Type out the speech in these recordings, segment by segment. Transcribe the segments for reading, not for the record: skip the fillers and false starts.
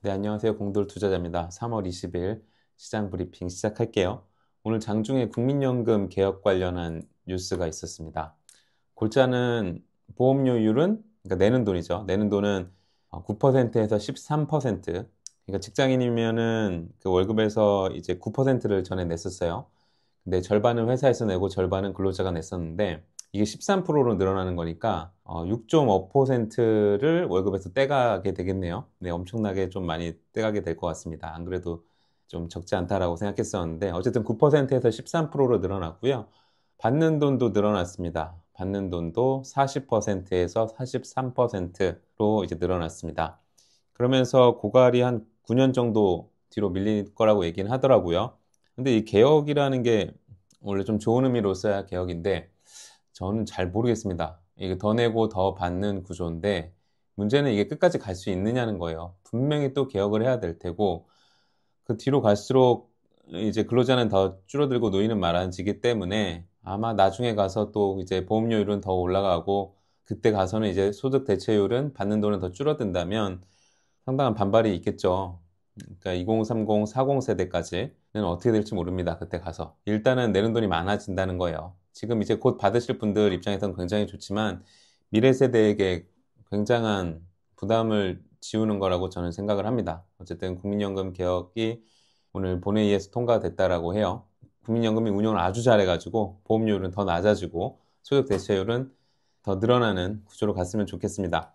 네, 안녕하세요. 공돌 투자자입니다. 3월 20일 시장 브리핑 시작할게요. 오늘 장중에 국민연금 개혁 관련한 뉴스가 있었습니다. 골자는 보험료율은, 그러니까 내는 돈이죠. 내는 돈은 9%에서 13%. 그러니까 직장인이면은 그 월급에서 이제 9%를 전에 냈었어요. 근데 절반은 회사에서 내고 절반은 근로자가 냈었는데 이게 13%로 늘어나는 거니까 6.5%를 월급에서 떼가게 되겠네요. 네, 엄청나게 좀 많이 떼가게 될 것 같습니다. 안 그래도 좀 적지 않다라고 생각했었는데 어쨌든 9%에서 13%로 늘어났고요. 받는 돈도 늘어났습니다. 받는 돈도 40%에서 43%로 이제 늘어났습니다. 그러면서 고갈이 한 9년 정도 뒤로 밀릴 거라고 얘기는 하더라고요. 근데 이 개혁이라는 게 원래 좀 좋은 의미로 써야 개혁인데 저는 잘 모르겠습니다. 이게 더 내고 더 받는 구조인데 문제는 이게 끝까지 갈 수 있느냐는 거예요. 분명히 또 개혁을 해야 될 테고 그 뒤로 갈수록 이제 근로자는 더 줄어들고 노인은 많아지기 때문에 아마 나중에 가서 또 이제 보험료율은 더 올라가고 그때 가서는 이제 소득 대체율은 받는 돈은 더 줄어든다면 상당한 반발이 있겠죠. 그러니까 2030, 40 세대까지는 어떻게 될지 모릅니다. 그때 가서. 일단은 내는 돈이 많아진다는 거예요. 지금 이제 곧 받으실 분들 입장에서는 굉장히 좋지만 미래 세대에게 굉장한 부담을 지우는 거라고 저는 생각을 합니다. 어쨌든 국민연금 개혁이 오늘 본회의에서 통과됐다라고 해요. 국민연금이 운영을 아주 잘해가지고 보험료율은 더 낮아지고 소득 대체율은 더 늘어나는 구조로 갔으면 좋겠습니다.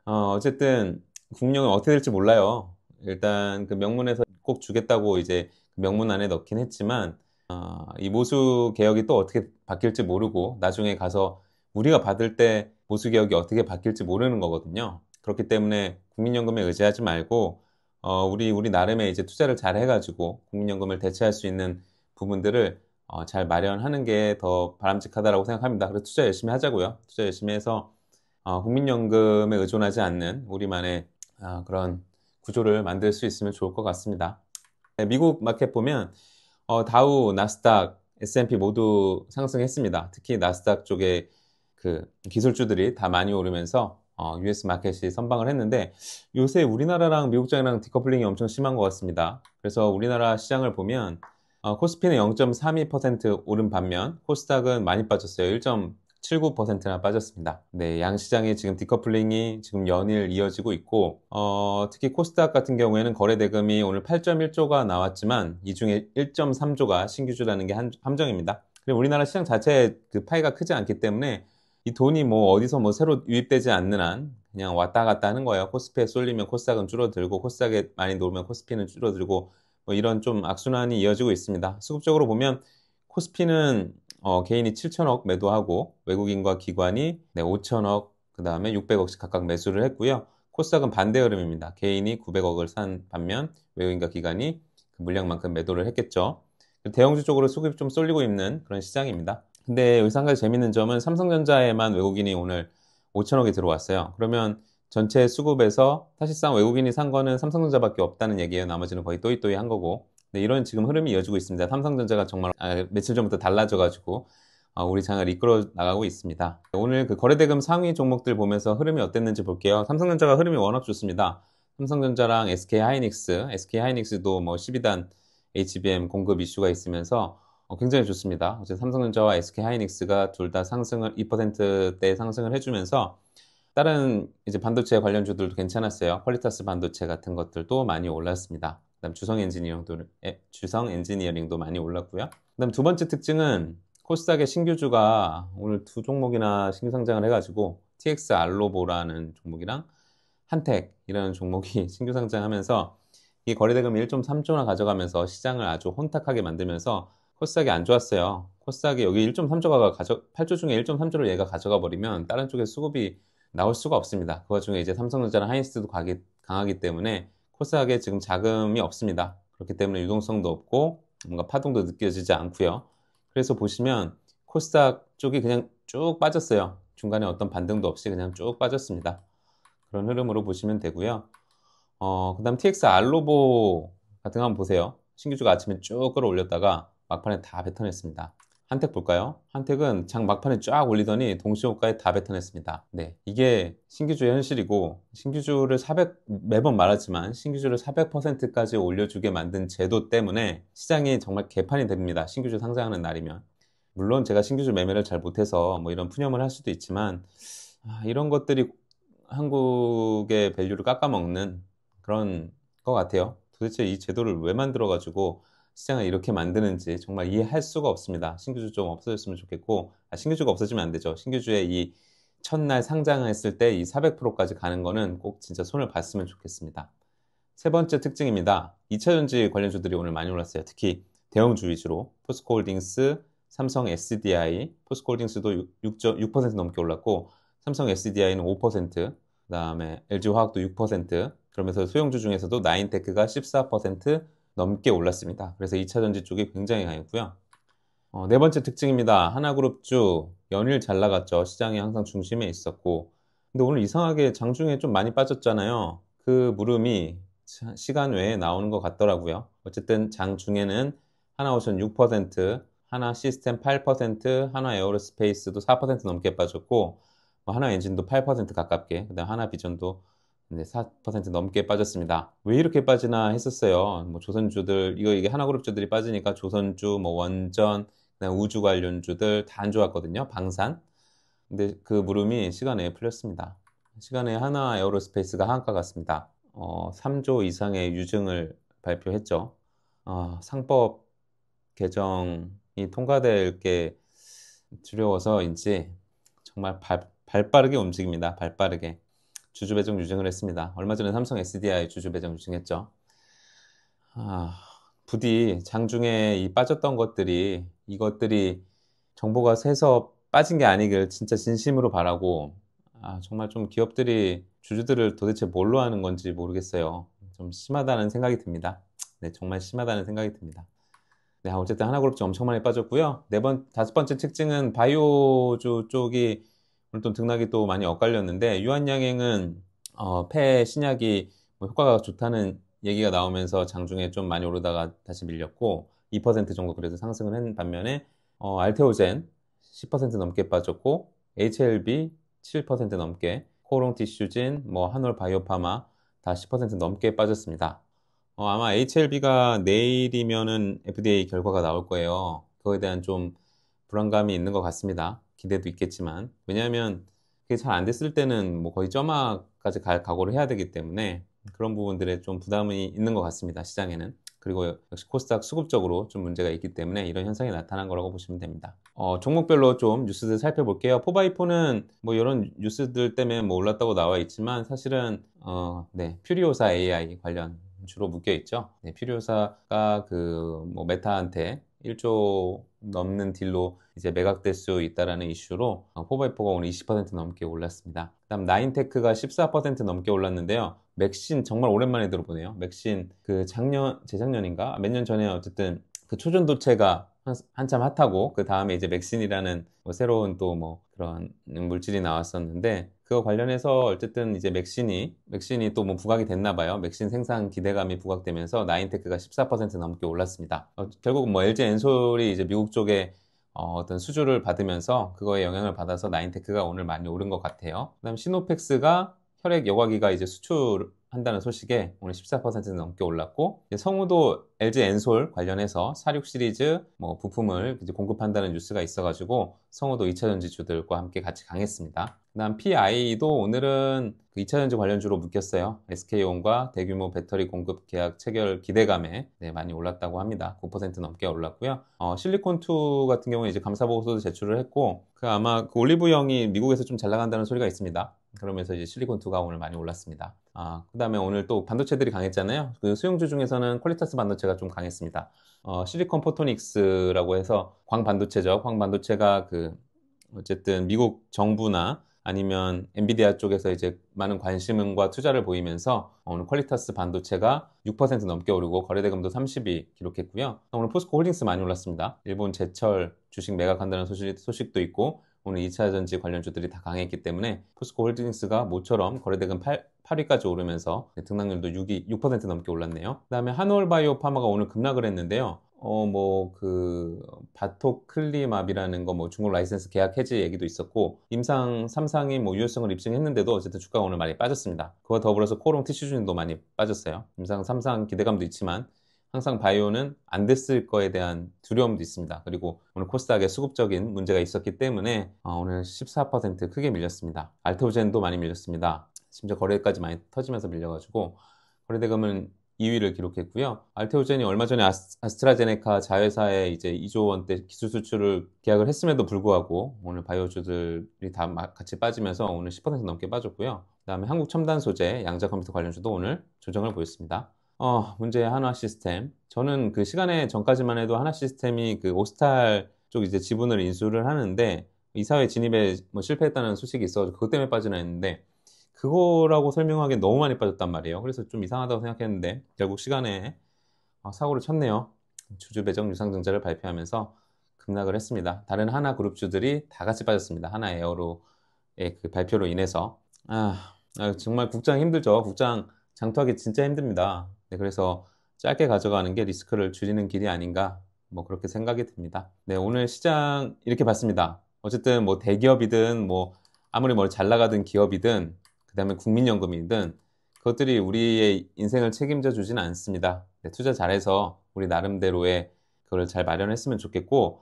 어쨌든 국령은 어떻게 될지 몰라요. 일단 그 명문에서 꼭 주겠다고 이제 그 명문 안에 넣긴 했지만 이 모수 개혁이 또 어떻게 바뀔지 모르고 나중에 가서 우리가 받을 때 모수 개혁이 어떻게 바뀔지 모르는 거거든요. 그렇기 때문에 국민연금에 의지하지 말고 우리 나름의 이제 투자를 잘 해가지고 국민연금을 대체할 수 있는 부분들을 잘 마련하는 게 더 바람직하다라고 생각합니다. 그래서 투자 열심히 하자고요. 투자 열심히 해서 국민연금에 의존하지 않는 우리만의 그런 구조를 만들 수 있으면 좋을 것 같습니다. 네, 미국 마켓 보면 다우, 나스닥, S&P 모두 상승했습니다. 특히 나스닥 쪽에 그 기술주들이 다 많이 오르면서 US 마켓이 선방을 했는데 요새 우리나라랑 미국장이랑 디커플링이 엄청 심한 것 같습니다. 그래서 우리나라 시장을 보면 코스피는 0.32% 오른 반면 코스닥은 많이 빠졌어요. 1.79%나 빠졌습니다. 네, 양 시장이 지금 디커플링이 지금 연일 이어지고 있고 특히 코스닥 같은 경우에는 거래 대금이 오늘 8.1조가 나왔지만 이 중에 1.3조가 신규주라는 게 함정입니다. 그리고 우리나라 시장 자체의 그 파이가 크지 않기 때문에 이 돈이 뭐 어디서 뭐 새로 유입되지 않는 한 그냥 왔다 갔다 하는 거예요. 코스피에 쏠리면 코스닥은 줄어들고 코스닥에 많이 놓으면 코스피는 줄어들고 뭐 이런 좀 악순환이 이어지고 있습니다. 수급적으로 보면 코스피는 개인이 7천억 매도하고 외국인과 기관이 5천억 그 다음에 600억씩 각각 매수를 했고요. 코스닥은 반대 흐름입니다. 개인이 900억을 산 반면 외국인과 기관이 그 물량만큼 매도를 했겠죠. 대형주 쪽으로 수급이 좀 쏠리고 있는 그런 시장입니다. 근데 여기서 한 가지 재밌는 점은 삼성전자에만 외국인이 오늘 5천억이 들어왔어요. 그러면 전체 수급에서 사실상 외국인이 산 거는 삼성전자밖에 없다는 얘기예요. 나머지는 거의 또이또이 한 거고. 네, 이런 지금 흐름이 이어지고 있습니다. 삼성전자가 정말 며칠 전부터 달라져가지고 우리 장을 이끌어 나가고 있습니다. 오늘 그 거래대금 상위 종목들 보면서 흐름이 어땠는지 볼게요. 삼성전자가 흐름이 워낙 좋습니다. 삼성전자랑 SK하이닉스도 뭐 12단 HBM 공급 이슈가 있으면서 굉장히 좋습니다. 어제 삼성전자와 SK하이닉스가 둘 다 상승을 2%대 상승을 해주면서 다른 이제 반도체 관련주들도 괜찮았어요. 퀄리타스 반도체 같은 것들도 많이 올랐습니다. 그다음 주성 엔지니어링도 많이 올랐고요. 그다음 두 번째 특징은 코스닥의 신규주가 오늘 두 종목이나 신규 상장을 해가지고 TX 알로보라는 종목이랑 한택이라는 종목이 신규 상장하면서 이 거래대금 1.3조나 가져가면서 시장을 아주 혼탁하게 만들면서 코스닥이 안 좋았어요. 코스닥이 여기 1.3조가 8조 중에 1.3조를 얘가 가져가 버리면 다른 쪽에 수급이 나올 수가 없습니다. 그 와중에 이제 삼성전자랑 하이닉스도 강하기 때문에 코스닥에 지금 자금이 없습니다. 그렇기 때문에 유동성도 없고 뭔가 파동도 느껴지지 않고요. 그래서 보시면 코스닥 쪽이 그냥 쭉 빠졌어요. 중간에 어떤 반등도 없이 그냥 쭉 빠졌습니다. 그런 흐름으로 보시면 되고요. 그다음 TX 알로보 같은 거 한번 보세요. 신규주가 아침에 쭉 끌어올렸다가 막판에 다 뱉어냈습니다. 한택 볼까요? 한택은 장 막판에 쫙 올리더니 동시호가에 다 뱉어냈습니다. 네, 이게 신규주의 현실이고 신규주를 매번 말하지만 신규주를 400%까지 올려주게 만든 제도 때문에 시장이 정말 개판이 됩니다. 신규주 상장하는 날이면. 물론 제가 신규주 매매를 잘 못해서 뭐 이런 푸념을 할 수도 있지만 이런 것들이 한국의 밸류를 깎아먹는 그런 것 같아요. 도대체 이 제도를 왜 만들어가지고 시장을 이렇게 만드는지 정말 이해할 수가 없습니다. 신규주 좀 없어졌으면 좋겠고, 신규주가 없어지면 안 되죠. 신규주의 이 첫날 상장했을 때 이 400%까지 가는 거는 꼭 진짜 손을 봤으면 좋겠습니다. 세 번째 특징입니다. 2차전지 관련주들이 오늘 많이 올랐어요. 특히 대형주 위주로 포스코홀딩스, 삼성 SDI, 포스코홀딩스도 6% 넘게 올랐고 삼성 SDI는 5%, 그 다음에 LG화학도 6%, 그러면서 소형주 중에서도 나인테크가 14% 넘게 올랐습니다. 그래서 2차전지 쪽이 굉장히 강했고요. 네 번째 특징입니다. 하나그룹주 연일 잘 나갔죠. 시장이 항상 중심에 있었고. 근데 오늘 이상하게 장중에 좀 많이 빠졌잖아요. 그 물음이 시간 외에 나오는 것 같더라고요. 어쨌든 장중에는 하나오션 6%, 하나시스템 8%, 하나에어로스페이스도 4% 넘게 빠졌고, 하나엔진도 8% 가깝게, 그다음 하나비전도 4% 넘게 빠졌습니다. 왜 이렇게 빠지나 했었어요. 뭐 조선주들, 이게 하나그룹주들이 빠지니까 조선주, 뭐 원전, 그다음 우주 관련주들 다 안 좋았거든요. 방산. 근데 그 물음이 시간에 풀렸습니다. 시간에 하나 에어로스페이스가 한가 같습니다. 3조 이상의 유증을 발표했죠. 상법 개정이 통과될 게 두려워서인지 정말 발 빠르게 움직입니다. 발 빠르게. 주주 배정 유증을 했습니다. 얼마 전에 삼성 SDI 주주 배정 유증했죠. 부디 장중에 이 빠졌던 이것들이 정보가 새서 빠진 게 아니길 진짜 진심으로 바라고, 정말 좀 기업들이 주주들을 도대체 뭘로 하는 건지 모르겠어요. 좀 심하다는 생각이 듭니다. 네, 정말 심하다는 생각이 듭니다. 네, 어쨌든 하나그룹주 엄청 많이 빠졌고요. 다섯 번째 특징은 바이오주 쪽이 오늘 또 등락이 또 많이 엇갈렸는데, 유한양행은 폐 신약이 뭐 효과가 좋다는 얘기가 나오면서 장중에 좀 많이 오르다가 다시 밀렸고 2% 정도 그래도 상승을 한 반면에 알테오젠 10% 넘게 빠졌고 HLB 7% 넘게, 코롱티슈진, 뭐 한올바이오파마 다 10% 넘게 빠졌습니다. 아마 HLB가 내일이면은 FDA 결과가 나올 거예요. 그거에 대한 좀 불안감이 있는 것 같습니다. 기대도 있겠지만. 왜냐하면 그게 잘 안 됐을 때는 뭐 거의 점화까지 갈 각오를 해야 되기 때문에 그런 부분들에 좀 부담이 있는 것 같습니다. 시장에는. 그리고 역시 코스닥 수급적으로 좀 문제가 있기 때문에 이런 현상이 나타난 거라고 보시면 됩니다. 종목별로 좀 뉴스들 살펴볼게요. 포바이포는 뭐 이런 뉴스들 때문에 뭐 올랐다고 나와 있지만 사실은 네, 퓨리오사 AI 관련 주로 묶여 있죠. 네, 퓨리오사가 뭐 메타한테 1조 넘는 딜로 이제 매각될 수 있다라는 이슈로 포바이포가 오늘 20% 넘게 올랐습니다. 그다음 나인테크가 14% 넘게 올랐는데요. 맥신 정말 오랜만에 들어보네요. 맥신 재작년인가? 몇 년 전에 어쨌든 그 초전도체가 한참 핫하고 그 다음에 이제 맥신이라는 뭐 새로운 또 뭐 그런 물질이 나왔었는데 그거 관련해서 어쨌든 이제 맥신이 또 뭐 부각이 됐나 봐요. 맥신 생산 기대감이 부각되면서 나인테크가 14% 넘게 올랐습니다. 결국 뭐 LG 엔솔이 이제 미국 쪽에 어떤 수주를 받으면서 그거에 영향을 받아서 나인테크가 오늘 많이 오른 것 같아요. 그다음 시노펙스가 혈액 여과기가 이제 수출한다는 소식에 오늘 14% 넘게 올랐고, 성우도 LG 엔솔 관련해서 46 시리즈 뭐 부품을 이제 공급한다는 뉴스가 있어가지고 성우도 2차전지주들과 함께 같이 강했습니다. 그다음 PI도 오늘은 그 2차전지 관련주로 묶였어요. SK온과 대규모 배터리 공급 계약 체결 기대감에 많이 올랐다고 합니다. 9% 넘게 올랐고요. 실리콘2 같은 경우는 이제 감사보고서도 제출을 했고, 아마 그 올리브영이 미국에서 좀 잘 나간다는 소리가 있습니다. 그러면서 이제 실리콘2가 오늘 많이 올랐습니다. 그 다음에 오늘 또 반도체들이 강했잖아요. 그 수용주 중에서는 퀄리타스 반도체가 좀 강했습니다. 실리콘 포토닉스라고 해서 광반도체죠. 광반도체가 어쨌든 미국 정부나 아니면 엔비디아 쪽에서 이제 많은 관심과 투자를 보이면서 오늘 퀄리타스 반도체가 6% 넘게 오르고 거래대금도 30이 기록했고요. 오늘 포스코 홀딩스 많이 올랐습니다. 일본 제철 주식 매각한다는 소식도 있고 오늘 2차전지 관련주들이 다 강했기 때문에 포스코 홀딩스가 모처럼 거래대금 8위까지 오르면서 등락률도 6% 넘게 올랐네요. 그 다음에 한올바이오 파마가 오늘 급락을 했는데요. 바토클리맙이라는 거 중국 라이센스 계약 해지 얘기도 있었고, 임상 3상이 유효성을 입증했는데도 어쨌든 주가가 오늘 많이 빠졌습니다. 그와 더불어서 코롱 티슈진도 많이 빠졌어요. 임상 3상 기대감도 있지만 항상 바이오는 안 됐을 거에 대한 두려움도 있습니다. 그리고 오늘 코스닥에 수급적인 문제가 있었기 때문에 오늘 14% 크게 밀렸습니다. 알테오젠도 많이 밀렸습니다. 심지어 거래까지 많이 터지면서 밀려가지고 거래대금은 2위를 기록했고요. 알테오젠이 얼마 전에 아스트라제네카 자회사에 이제 2조 원대 기술 수출을 계약을 했음에도 불구하고 오늘 바이오주들이 다 같이 빠지면서 오늘 10% 넘게 빠졌고요. 그다음에 한국첨단소재, 양자컴퓨터 관련주도 오늘 조정을 보였습니다. 문제의 한화시스템. 저는 그 시간에 전까지만 해도 한화시스템이 그 오스탈 쪽 이제 지분을 인수를 하는데 이사회 진입에 실패했다는 소식이 있어서 그것 때문에 빠지나 했는데 그거라고 설명하기엔 너무 많이 빠졌단 말이에요. 그래서 좀 이상하다고 생각했는데 결국 시간에 사고를 쳤네요. 주주 배정 유상증자를 발표하면서 급락을 했습니다. 다른 하나그룹주들이 다 같이 빠졌습니다. 하나에어로의 그 발표로 인해서. 정말 국장 힘들죠. 국장 장투하기 진짜 힘듭니다. 네, 그래서 짧게 가져가는 게 리스크를 줄이는 길이 아닌가 그렇게 생각이 듭니다. 네, 오늘 시장 이렇게 봤습니다. 어쨌든 대기업이든 아무리 잘 나가던 기업이든 그다음에 국민연금이든 그것들이 우리의 인생을 책임져 주지는 않습니다. 네, 투자 잘해서 우리 나름대로의 그걸 잘 마련했으면 좋겠고,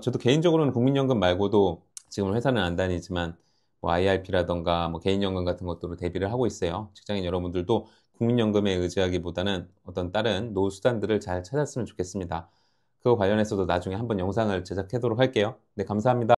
저도 개인적으로는 국민연금 말고도 지금 회사는 안 다니지만 IRP라던가 개인연금 같은 것들로 대비를 하고 있어요. 직장인 여러분들도 국민연금에 의지하기보다는 어떤 다른 노후 수단들을 잘 찾았으면 좋겠습니다. 그거 관련해서도 나중에 한번 영상을 제작하도록 할게요. 네, 감사합니다.